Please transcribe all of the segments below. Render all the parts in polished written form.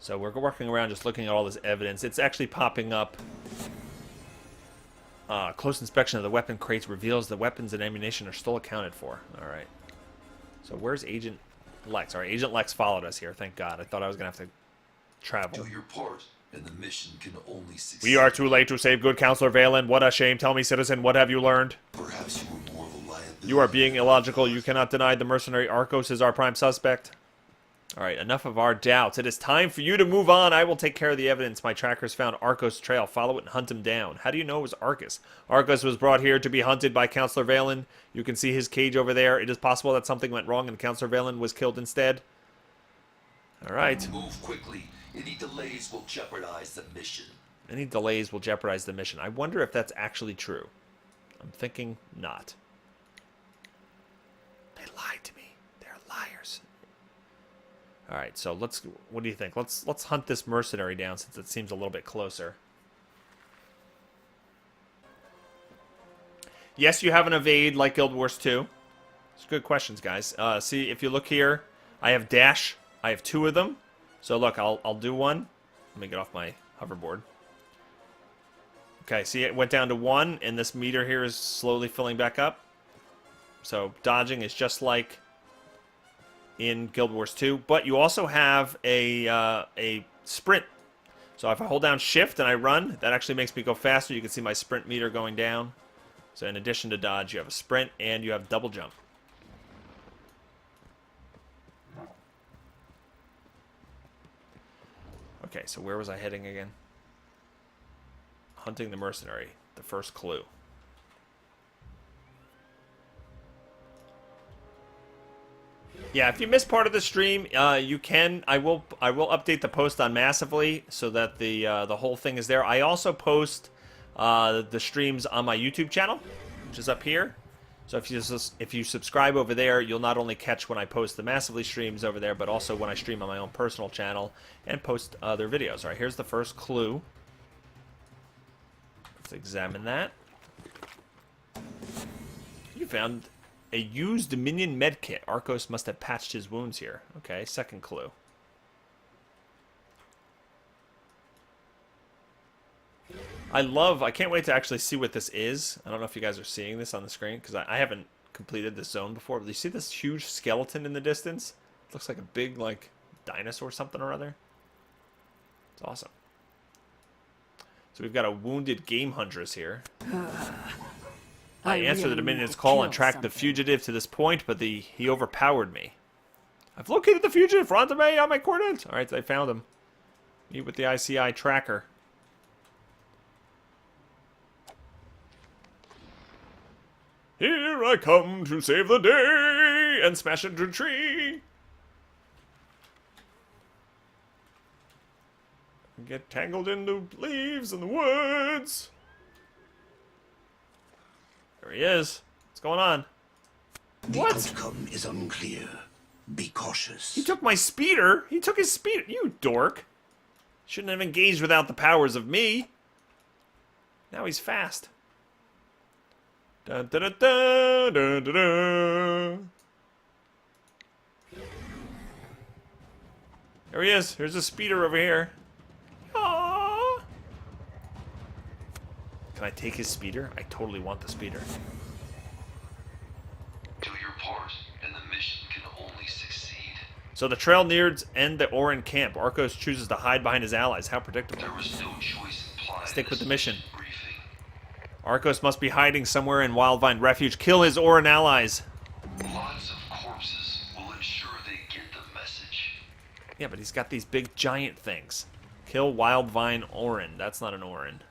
So we're working around just looking at all this evidence. It's actually popping up. Close inspection of the weapon crates reveals the weapons and ammunition are still accounted for. Alright. So where's Agent Lex? Alright, Agent Lex followed us here, thank God. I thought I was going to have to travel. Do your part, and the mission can only succeed. We are too late to save good Counselor Valen. What a shame. Tell me, citizen, what have you learned? Perhaps you were more of a liability. You are being illogical. You cannot deny the mercenary Arcos is our prime suspect. Alright, enough of our doubts. It is time for you to move on. I will take care of the evidence. My trackers found Arcos' trail. Follow it and hunt him down. How do you know it was Arcos? Arcos was brought here to be hunted by Counselor Valen. You can see his cage over there. It is possible that something went wrong and Counselor Valen was killed instead. Alright. Move quickly. Any delays will jeopardize the mission. Any delays will jeopardize the mission. I wonder if that's actually true. I'm thinking not. They lied to me. They're liars. Alright, so what do you think? Let's hunt this mercenary down since it seems a little bit closer. Yes, you have an evade like Guild Wars 2. It's good questions, guys. See, if you look here, I have dash. I have 2 of them. So look, I'll do one. Let me get off my hoverboard. Okay, see it went down to 1, and this meter here is slowly filling back up. So dodging is just like in Guild Wars 2, but you also have a sprint. So if I hold down shift and I run, that actually makes me go faster. You can see my sprint meter going down. So in addition to dodge, you have a sprint and you have double jump. Okay, so where was I heading again? Hunting the mercenary, the first clue. Yeah, if you missed part of the stream, you can. I will update the post on Massively so that the whole thing is there. I also post the streams on my YouTube channel, which is up here. So if you subscribe over there, you'll not only catch when I post the Massively streams over there, but also when I stream on my own personal channel and post other videos. All right, here's the first clue. Let's examine that. You found a used Dominion medkit. Arcos must have patched his wounds here. Okay, second clue. I can't wait to actually see what this is. I don't know if you guys are seeing this on the screen, because I haven't completed this zone before. But you see this huge skeleton in the distance? It looks like a big, like, dinosaur something or other. It's awesome. So we've got a wounded game huntress here. I answered the Dominion's call and tracked the fugitive to this point, but he overpowered me. I've located the fugitive. Rendezvous on my coordinates. All right, I found him. Meet with the ICI tracker. Here I come to save the day and smash into a tree. Get tangled in the leaves in the woods. There he is. What's going on? What? The outcome is unclear. Be cautious. He took my speeder. He took his speeder. You dork. Shouldn't have engaged without the powers of me. Now he's fast. Dun, dun, dun, dun, dun, dun, dun. There he is. Here's a speeder over here. Aww. Can I take his speeder? I totally want the speeder. Do your part, and the mission can only succeed. So the trail nears end the Orin camp. Arcos chooses to hide behind his allies. How predictable. There was no choice implied. Stick with the mission. Briefing. Arcos must be hiding somewhere in Wildvine Refuge. Kill his Orin allies. Lots of corpses will ensure they get the message. Yeah, but he's got these big giant things. Kill Wildvine Orin. That's not an Orin.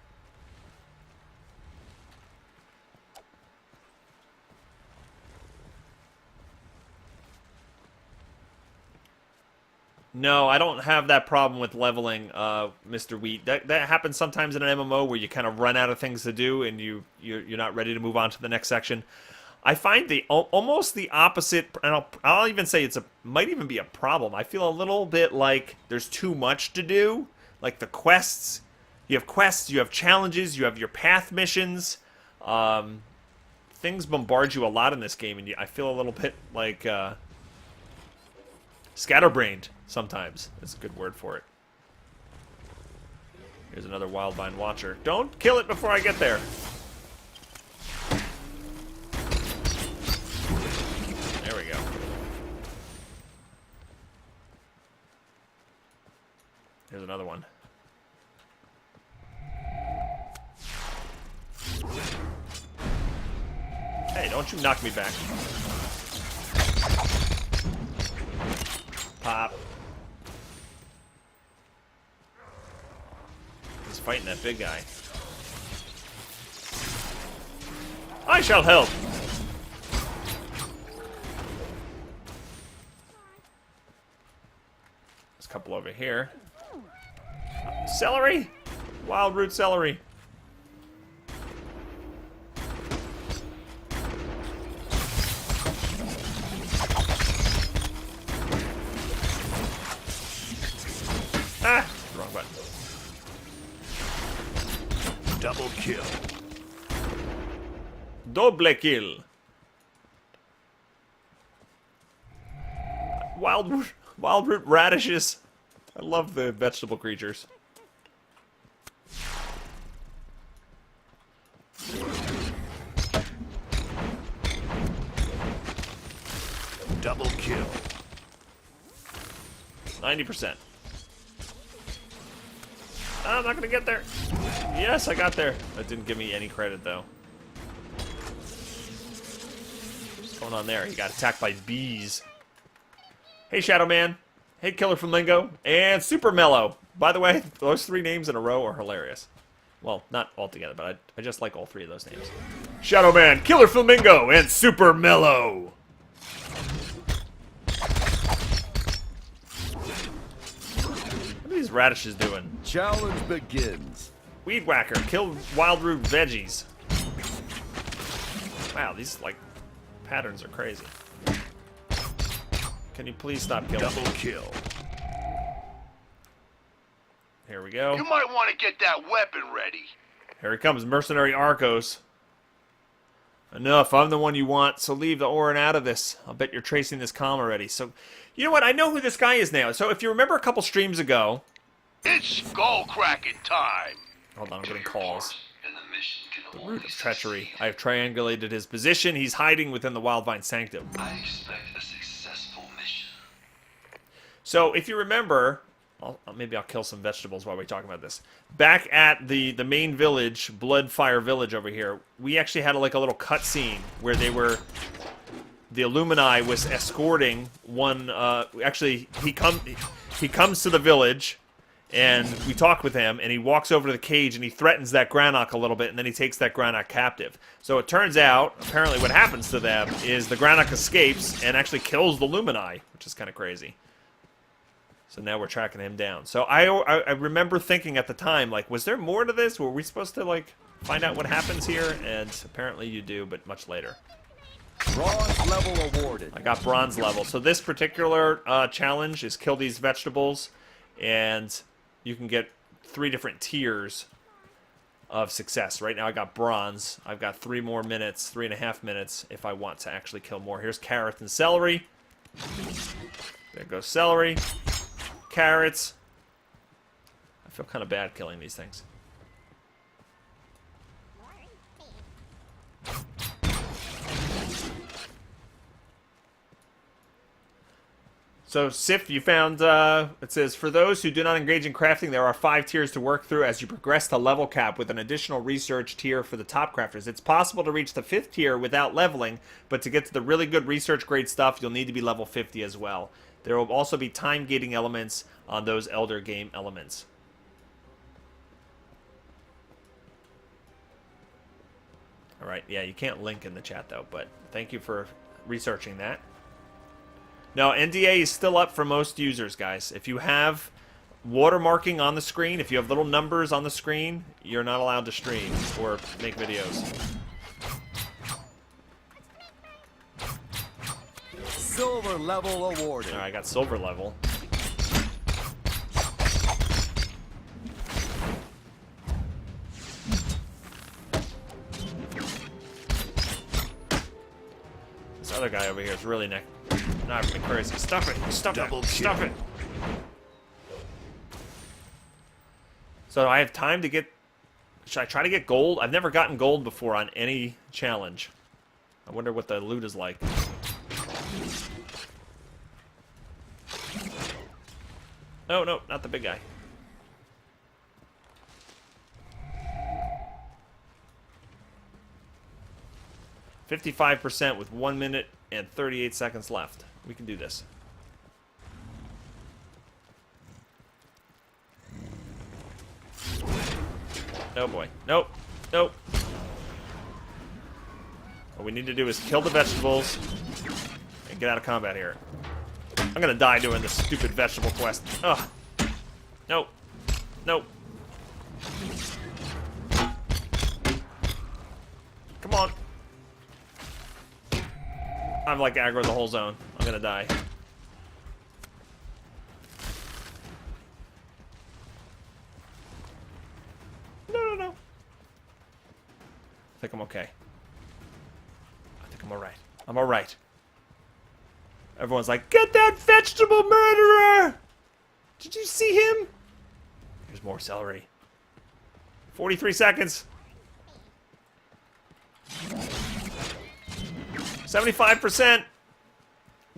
No, I don't have that problem with leveling, Mr. Wheat. That happens sometimes in an MMO where you kind of run out of things to do and you're not ready to move on to the next section. I find almost the opposite, and I'll even say might even be a problem. I feel a little bit like there's too much to do. Like the quests, you have challenges, you have your path missions. Things bombard you a lot in this game, and I feel a little bit like scatterbrained sometimes. That's a good word for it. Here's another Wildvine Watcher. Don't kill it before I get there. There we go. Here's another one. Hey, don't you knock me back. Pop. He's fighting that big guy. I shall help. There's a couple over here. Celery? Wild root celery. Ah! Wrong button. Double kill. Double kill. Wild root radishes. I love the vegetable creatures. Double kill. 90%. I'm not gonna get there. Yes, I got there. That didn't give me any credit, though. What's going on there? He got attacked by bees. Hey, Shadow Man. Hey, Killer Flamingo. And Super Mellow. By the way, those 3 names in a row are hilarious. Well, not all together, but I just like all 3 of those names. Shadow Man, Killer Flamingo, and Super Mellow. What are these radishes doing? Challenge begins. Weed Whacker, kill wild root veggies. Wow, these, like, patterns are crazy. Can you please stop killing? Double kill. Here we go. You might want to get that weapon ready. Here he comes, Mercenary Arcos. Enough, I'm the one you want, so leave the Orin out of this. I'll bet you're tracing this comm already. So, you know what? I know who this guy is now. So, if you remember a couple streams ago... It's skull-cracking time. Hold on, I'm getting calls. And the mission can The only root of treachery. succeed. I have triangulated his position. He's hiding within the Wildvine Sanctum. I expect a successful mission. So, if you remember... maybe I'll kill some vegetables while we talk about this. Back at the main village, Bloodfire Village over here, we actually had like a little cutscene where they were... The Illumini was escorting one... actually, he comes to the village, and we talk with him, and he walks over to the cage, and he threatens that Granok a little bit, and then he takes that Granok captive. So it turns out, apparently what happens to them is the Granok escapes and actually kills the Illumini, which is kind of crazy. So now we're tracking him down. So I remember thinking at the time, like, was there more to this? Were we supposed to, like, find out what happens here? And apparently you do, but much later. Bronze level awarded. I got bronze level. So this particular challenge is kill these vegetables, and you can get 3 different tiers of success. Right now I got bronze. I've got 3 more minutes, 3.5 minutes, if I want to actually kill more. Here's carrots and celery. There goes celery. Carrots. I feel kind of bad killing these things. So, Sif, you found, it says, for those who do not engage in crafting, there are 5 tiers to work through as you progress to level cap with an additional research tier for the top crafters. It's possible to reach the 5th tier without leveling, but to get to the really good research grade stuff, you'll need to be level 50 as well. There will also be time gating elements on those Elder Game elements. Alright, yeah, you can't link in the chat though, but thank you for researching that. No, NDA is still up for most users, guys. If you have watermarking on the screen, if you have little numbers on the screen, you're not allowed to stream or make videos. Silver level awarded. Alright, I got silver level. This other guy over here is really not really crazy. Stuff it! Stuff Double it! Stuff kill. it! So I have time to get... Should I try to get gold? I've never gotten gold before on any challenge. I wonder what the loot is like. No, no, not the big guy. %55% with 1 minute and 38 seconds left. We can do this. Oh boy. Nope. Nope. What we need to do is kill the vegetables and get out of combat here. I'm gonna die doing this stupid vegetable quest. Ugh. Nope. Nope. Come on. I'm like aggro the whole zone. I'm gonna die. No, no, no. I think I'm okay. I think I'm alright. I'm alright. Everyone's like, get that vegetable murderer! Did you see him? There's more celery. 43 seconds. 75%.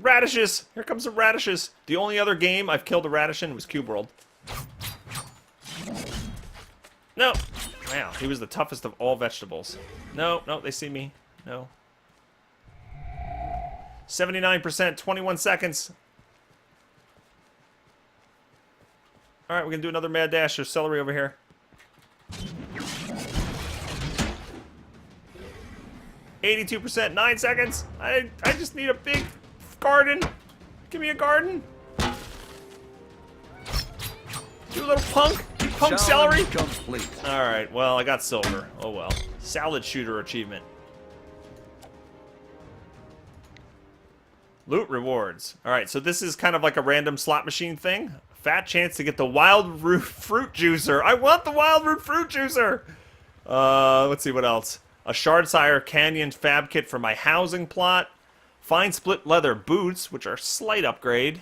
Radishes. Here comes some radishes. The only other game I've killed a radish in was Cube World. No. Wow, he was the toughest of all vegetables. No, no, they see me. No. 79%, 21 seconds. Alright, we're gonna do another mad dash. There's celery over here. %, 9 seconds. I just need a big garden. Give me a garden. You little punk. You punk celery. Complete. Alright, well, I got silver. Oh well. Salad shooter achievement. Loot rewards. Alright, so this is kind of like a random slot machine thing. Fat chance to get the wild root fruit juicer. I want the wild root fruit juicer! Let's see what else. A Shardsire Canyon fab kit for my housing plot. Fine split leather boots, which are slight upgrade.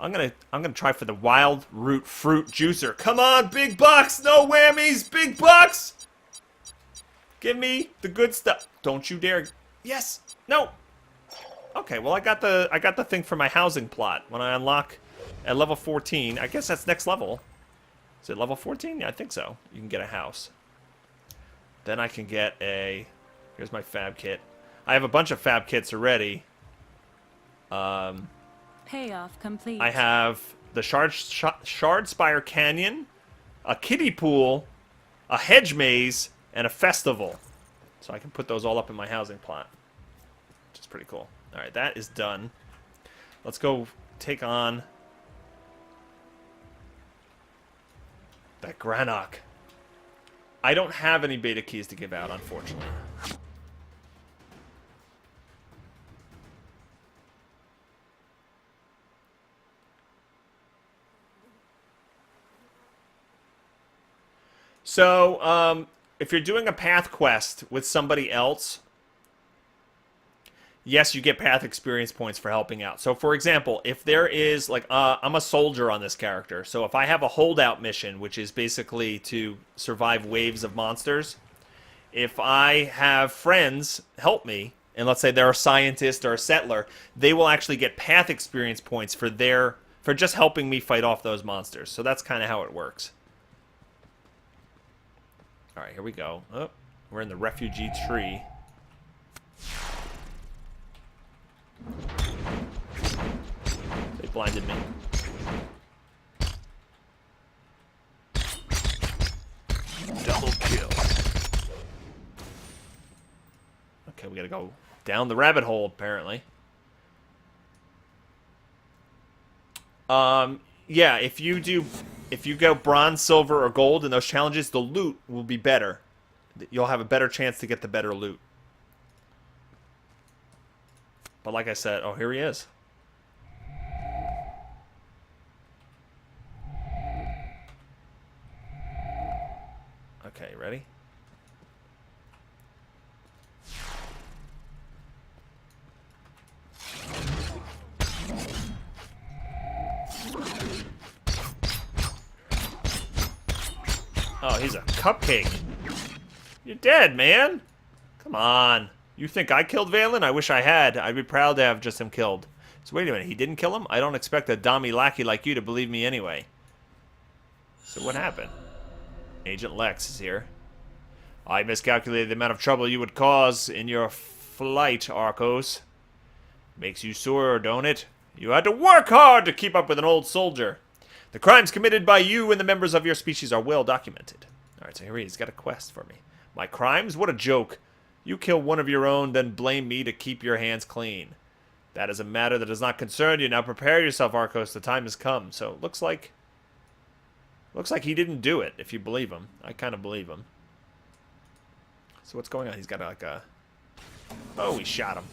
I'm gonna try for the wild root fruit juicer. Come on, big bucks! No whammies! Big bucks! Give me the good stuff. Don't you dare. Yes! No! Okay, well I got the thing for my housing plot. When I unlock at level 14, I guess that's next level. Is it level 14? Yeah, I think so. You can get a house. Then I can get a... Here's my fab kit. I have a bunch of fab kits already. Payoff complete. I have the Shardspire Canyon, a kiddie pool, a hedge maze, and a festival. So I can put those all up in my housing plot. Which is pretty cool. Alright, that is done. Let's go take on that Granok. I don't have any beta keys to give out, unfortunately. So, if you're doing a path quest with somebody else, yes, you get path experience points for helping out. So, for example, if there is, like, I'm a soldier on this character. So if I have a holdout mission, which is basically to survive waves of monsters, if I have friends help me, and let's say they're a scientist or a settler, they will actually get path experience points for just helping me fight off those monsters. So that's kind of how it works. All right, here we go. Oh, we're in the refugee tree. They blinded me. Double kill. Okay, we gotta go down the rabbit hole, apparently. Yeah, if you go bronze, silver, or gold in those challenges, the loot will be better. You'll have a better chance to get the better loot. But like I said, oh, here he is. Okay, ready? Oh, he's a cupcake. You're dead, man. Come on. You think I killed Valen? I wish I had. I'd be proud to have just him killed. So wait a minute. He didn't kill him? I don't expect a dummy lackey like you to believe me anyway. So what happened? Agent Lex is here. I miscalculated the amount of trouble you would cause in your flight, Arcos. Makes you sore, don't it? You had to work hard to keep up with an old soldier. The crimes committed by you and the members of your species are well documented. Alright, so here he's got a quest for me. My crimes? What a joke. You kill one of your own, then blame me to keep your hands clean. That is a matter that does not concern you. Now prepare yourself, Arcos. The time has come. So it looks like he didn't do it, if you believe him. I kind of believe him. So what's going on? He's got like a... Oh, he shot him.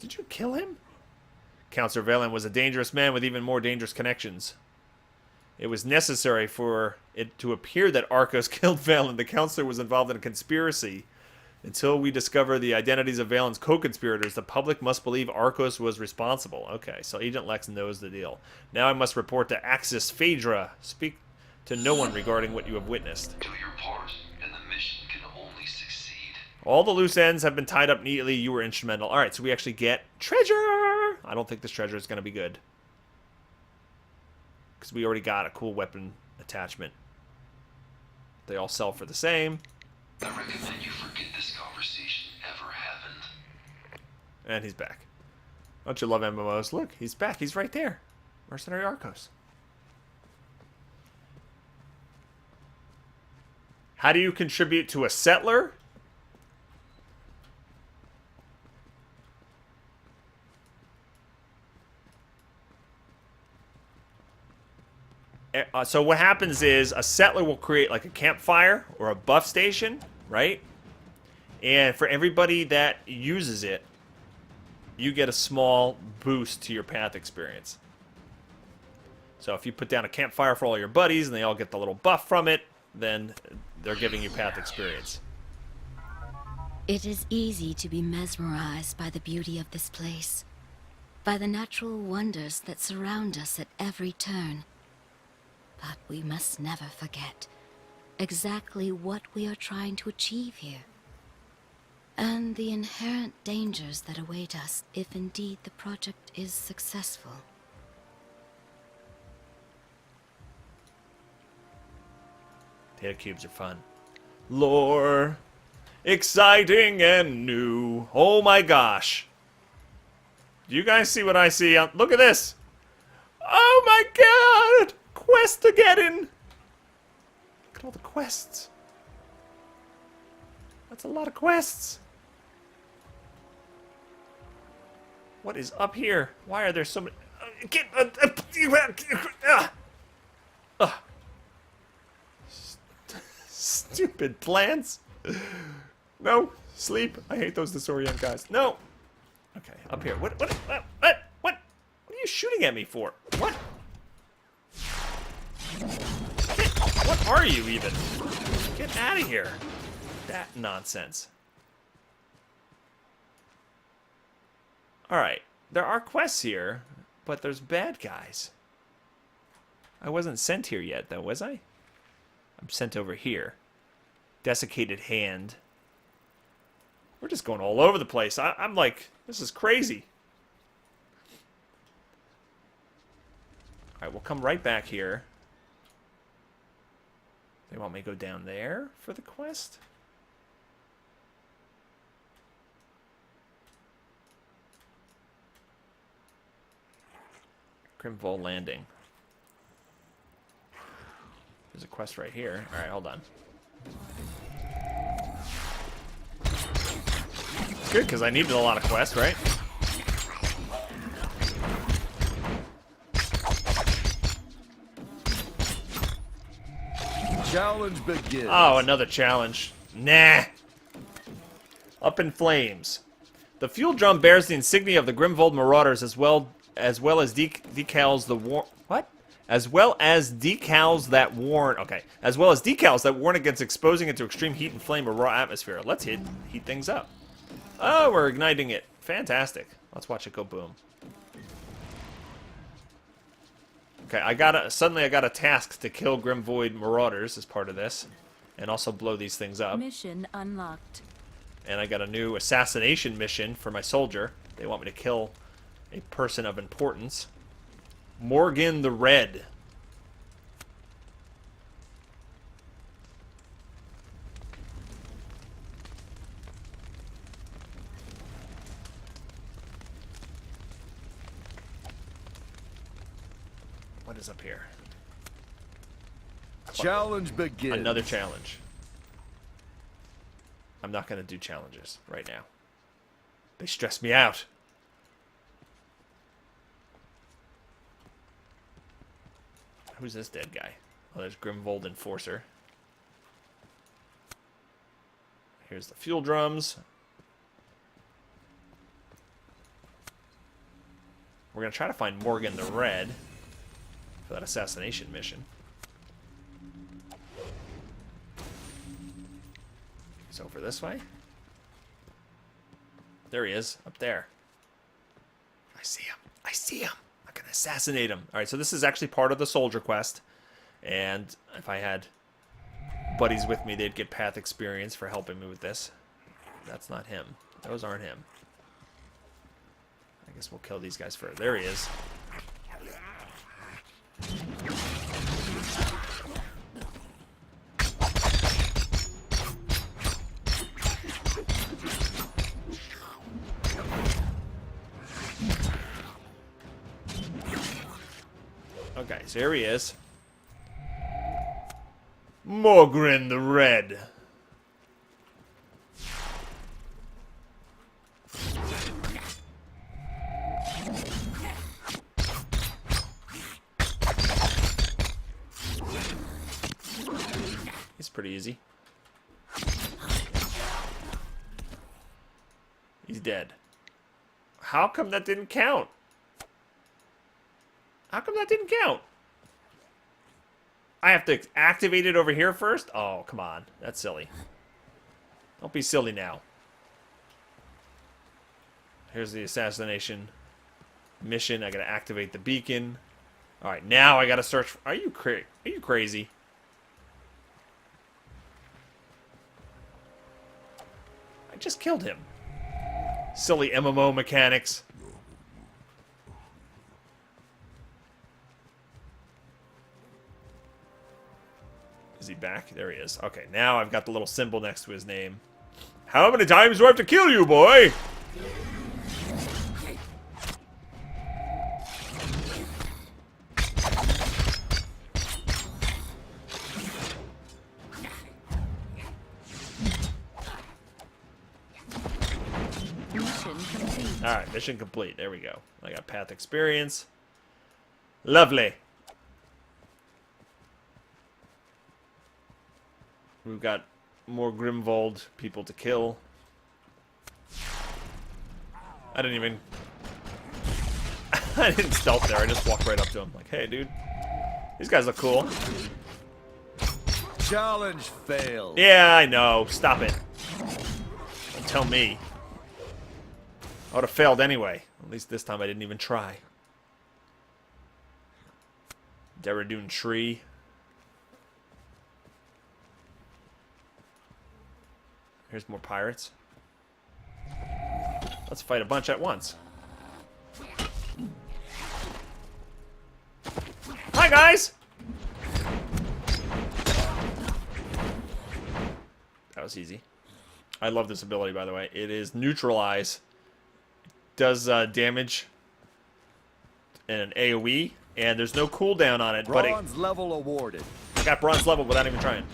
Did you kill him? Counselor Valen was a dangerous man with even more dangerous connections. It was necessary for it to appear that Arcos killed Valen. The counselor was involved in a conspiracy. Until we discover the identities of Valen's co-conspirators, the public must believe Arcos was responsible. Okay, so Agent Lex knows the deal. Now I must report to Axis Phaedra. Speak to no one regarding what you have witnessed. Do your part, and the mission can only succeed. All the loose ends have been tied up neatly. You were instrumental. Alright, so we actually get treasure! I don't think this treasure is going to be good. Because we already got a cool weapon attachment. They all sell for the same. I recommend you forget this conversation ever happened. And he's back. Don't you love MMOs? Look, he's back. He's right there. Mercenary Arcos. How do you contribute to a settler? So what happens is a settler will create like a campfire or a buff station, right? And for everybody that uses it, you get a small boost to your path experience. So if you put down a campfire for all your buddies and they all get the little buff from it, then they're giving you path experience. It is easy to be mesmerized by the beauty of this place, by the natural wonders that surround us at every turn. But we must never forget exactly what we are trying to achieve here, and the inherent dangers that await us if indeed the project is successful. Data cubes are fun. Lore. Exciting and new. Oh my gosh. Do you guys see what I see? Look at this. Oh my god. Quest to get in. Look at all the quests. That's a lot of quests. What is up here? Why are there so many... Stupid plants. No. Sleep. I hate those disorient guys. No. Okay, up here. What are you shooting at me for? What? What are you even? Get out of here. That nonsense. Alright. There are quests here, but there's bad guys. I wasn't sent here yet, though, was I? I'm sent over here. Desiccated hand. We're just going all over the place. I'm like, this is crazy. Alright, we'll come right back here. They want me to go down there for the quest? Grimvall Landing. There's a quest right here. Alright, hold on. It's good, because I needed a lot of quests, right? Challenge begins. Oh, another challenge. Nah. Up in flames. The fuel drum bears the insignia of the Grimvold Marauders as well as decals the war... What? As well as decals that warn... Okay. As well as decals that warn against exposing it to extreme heat and flame or raw atmosphere. Let's heat things up. Oh, we're igniting it. Fantastic. Let's watch it go boom. Okay, suddenly I got a task to kill Grim Void Marauders as part of this, and also blow these things up. Mission unlocked. And I got a new assassination mission for my soldier. They want me to kill a person of importance. Morgan the Red. What is up here? Challenge begins. Another challenge. I'm not going to do challenges right now. They stress me out. Who's this dead guy? Oh, there's Grimvold Enforcer. Here's the fuel drums. We're going to try to find Morgan the Red for that assassination mission. He's over this way. There he is, up there. I see him. I see him. I'm going to assassinate him. All right, so this is actually part of the soldier quest. And if I had buddies with me, they'd get path experience for helping me with this. That's not him. Those aren't him. I guess we'll kill these guys first. There he is. Okay, so here he is. Morgan the Red. He's pretty easy. He's dead. How come that didn't count? How come that didn't count? I have to activate it over here first? Oh, come on. That's silly. Don't be silly now. Here's the assassination mission. I gotta activate the beacon. Alright, now I gotta search for... Are you crazy? I just killed him. Silly MMO mechanics. Is he back? There he is. Okay, now I've got the little symbol next to his name. How many times do I have to kill you, boy? Mission complete. Alright, mission complete. There we go. I got path experience. Lovely. We've got more Grimvold people to kill. I didn't even... I didn't stealth there. I just walked right up to him. Like, hey, dude. These guys look cool. Challenge failed. Yeah, I know. Stop it. Don't tell me. I would have failed anyway. At least this time I didn't even try. Deradune tree. Here's more pirates. Let's fight a bunch at once. Hi, guys! That was easy. I love this ability, by the way. It is neutralize. It does damage in an AoE, and there's no cooldown on it. Bronze level awarded. I got bronze level without even trying.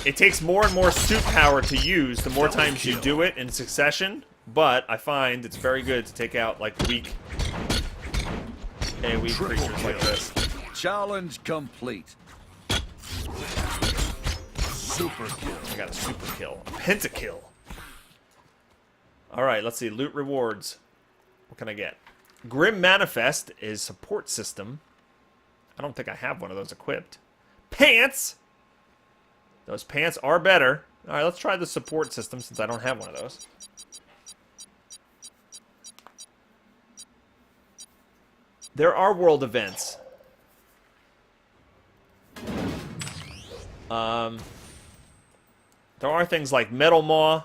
It takes more and more suit power to use the more times you do it in succession, but I find it's very good to take out, like, weak AoE creatures like this. Challenge complete. Super kill. I got a super kill. A pentakill. Alright, let's see. Loot rewards. What can I get? Grim Manifest is support system. I don't think I have one of those equipped. Pants! Those pants are better. Alright, let's try the support system since I don't have one of those. there are world events. There are things like Metal Maw.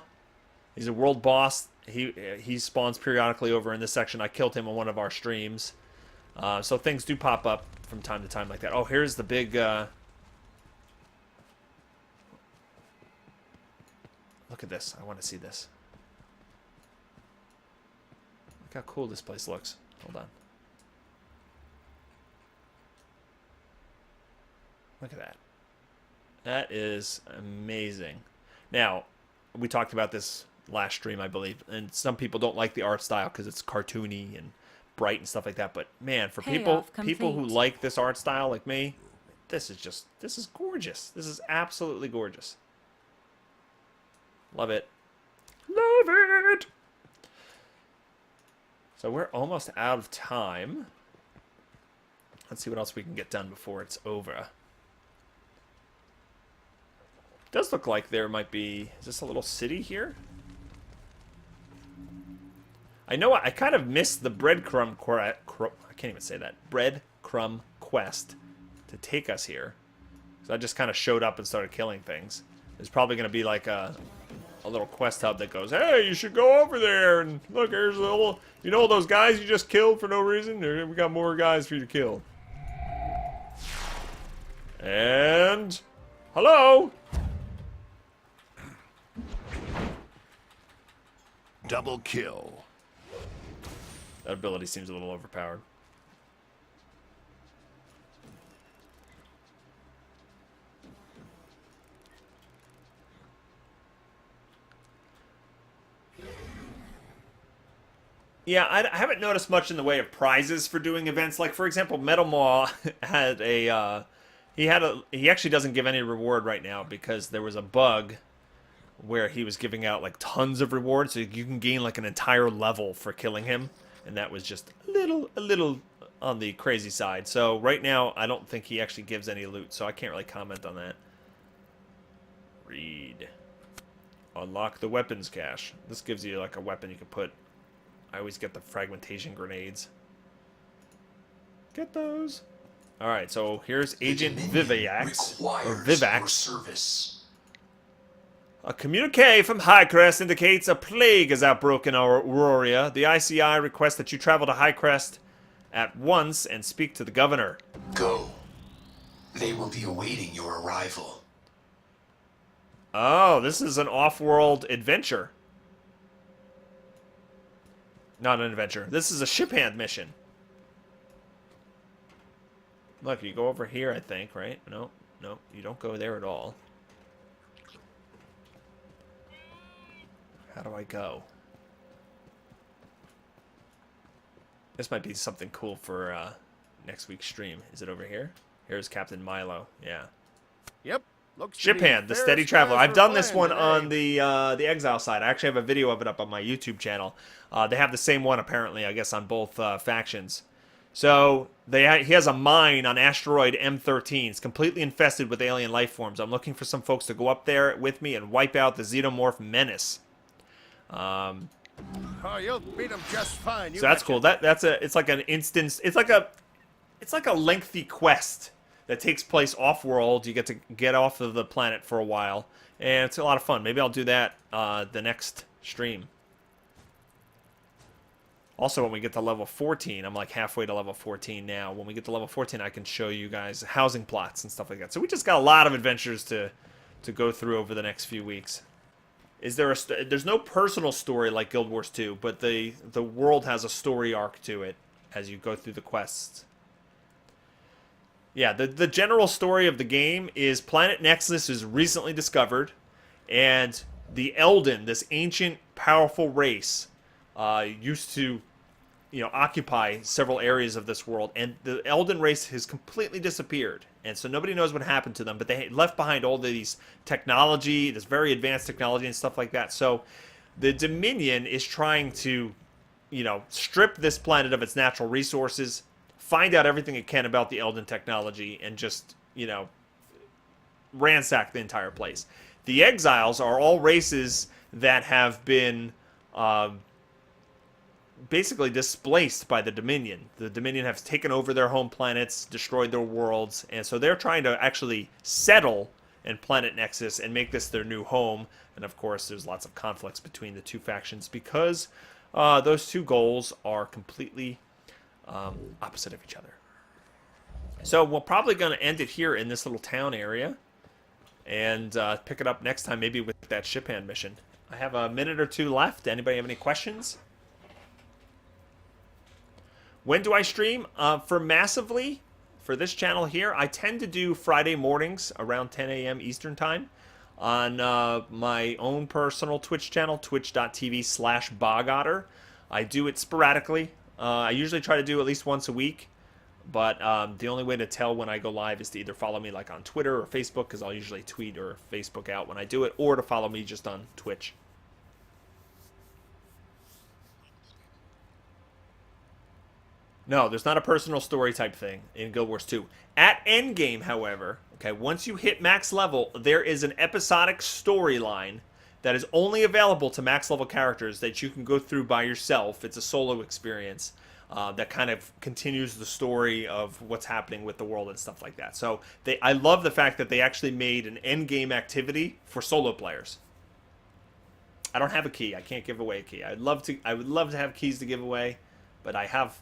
He's a world boss. He spawns periodically over in this section. I killed him on one of our streams. So things do pop up from time to time like that. Oh, here's the big... look at this. I want to see this. Look how cool this place looks. Hold on. Look at that. That is amazing. Now, we talked about this last stream, I believe, and some people don't like the art style because it's cartoony and bright and stuff like that. But man, for people who like this art style like me, this is gorgeous. This is absolutely gorgeous. Love it. Love it. So we're almost out of time. Let's see what else we can get done before it's over. Does look like there might be... Is this a little city here? I know I kind of missed the breadcrumb... I can't even say that. Breadcrumb quest to take us here. So I just kind of showed up and started killing things. There's probably going to be like a little quest hub that goes, hey, you should go over there and look, here's a little... You know those guys you just killed for no reason? We got more guys for you to kill. And... Hello? Double kill. That ability seems a little overpowered. Yeah, I haven't noticed much in the way of prizes for doing events. Like, for example, Metal Maw had a... He actually doesn't give any reward right now because there was a bug where he was giving out like tons of rewards, so you can gain like an entire level for killing him, and that was just a little on the crazy side. So right now, I don't think he actually gives any loot, so I can't really comment on that. Read. Unlock the weapons cache. This gives you like a weapon you can put. I always get the fragmentation grenades. Get those. All right, so here's Agent Vivax or Vivax. Service. A communique from Highcrest indicates a plague has outbroken in Aurora. The ICI requests that you travel to Highcrest at once and speak to the governor. Go. They will be awaiting your arrival. Oh, this is an off-world adventure. Not an adventure. This is a ship hand mission. Look, you go over here, I think, right? No, you don't go there at all. How do I go? This might be something cool for next week's stream. Is it over here? Here's Captain Milo. Yeah. Yep. Looks Ship hand, the steady traveler. I've done this one on the Exile side. I actually have a video of it up on my YouTube channel. They have the same one apparently, I guess, on both factions. So he has a mine on asteroid M13. It's completely infested with alien life forms. I'm looking for some folks to go up there with me and wipe out the xenomorph menace. Oh, you'll beat him just fine. So that's cool. It's like an instance. It's like a lengthy quest that takes place off-world. You get to get off of the planet for a while, and it's a lot of fun. Maybe I'll do that the next stream. Also, when we get to level 14, I'm like halfway to level 14 now. When we get to level 14, I can show you guys housing plots and stuff like that. So we just got a lot of adventures to go through over the next few weeks. There's no personal story like Guild Wars 2, but the world has a story arc to it as you go through the quests. Yeah, the general story of the game is Planet Nexus is recently discovered, and the Elden, this ancient, powerful race, used to, occupy several areas of this world, and the Elden race has completely disappeared, and so nobody knows what happened to them, but they left behind all these technology, this very advanced technology and stuff like that. So the Dominion is trying to, strip this planet of its natural resources, find out everything it can about the Elden technology, and just, ransack the entire place. The Exiles are all races that have been basically displaced by the Dominion. The Dominion have taken over their home planets, destroyed their worlds, and so they're trying to actually settle in Planet Nexus and make this their new home. And of course, there's lots of conflicts between the two factions because those two goals are completely opposite of each other. So we're probably going to end it here in this little town area and pick it up next time, maybe with that ship hand mission. I have a minute or two left. Anybody have any questions? When do I stream? For Massively, for this channel here, I tend to do Friday mornings around 10 a.m. Eastern Time on my own personal Twitch channel, twitch.tv/bogotter. I do it sporadically. I usually try to do at least once a week, but the only way to tell when I go live is to either follow me like on Twitter or Facebook, because I'll usually tweet or Facebook out when I do it, or to follow me just on Twitch. No, there's not a personal story type thing in Guild Wars 2. At endgame, however, okay, once you hit max level, there is an episodic storyline that is only available to max level characters that you can go through by yourself. It's a solo experience that kind of continues the story of what's happening with the world and stuff like that. So I love the fact that they actually made an endgame activity for solo players. I don't have a key. I can't give away a key. I would love to have keys to give away, but I have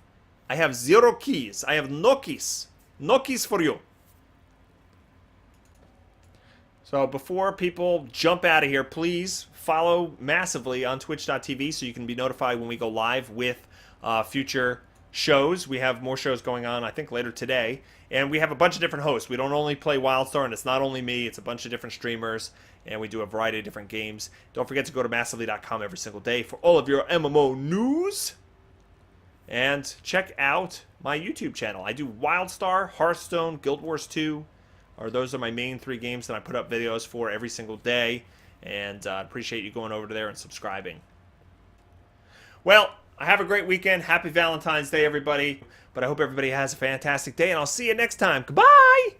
0 keys. I have no keys. No keys for you. So before people jump out of here, please follow Massively on twitch.tv so you can be notified when we go live with future shows. We have more shows going on, I think, later today. And we have a bunch of different hosts. We don't only play WildStar, and it's not only me. It's a bunch of different streamers, and we do a variety of different games. Don't forget to go to massively.com every single day for all of your MMO news. And check out my YouTube channel. I do WildStar, Hearthstone, Guild Wars 2. Those are my main 3 games that I put up videos for every single day. And I appreciate you going over there and subscribing. Well, have a great weekend. Happy Valentine's Day, everybody. But I hope everybody has a fantastic day, and I'll see you next time. Goodbye!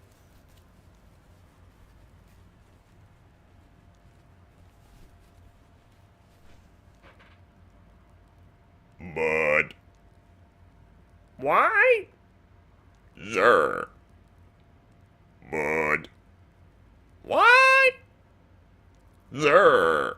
Bud. Why? Zer. Bud. What? Zer.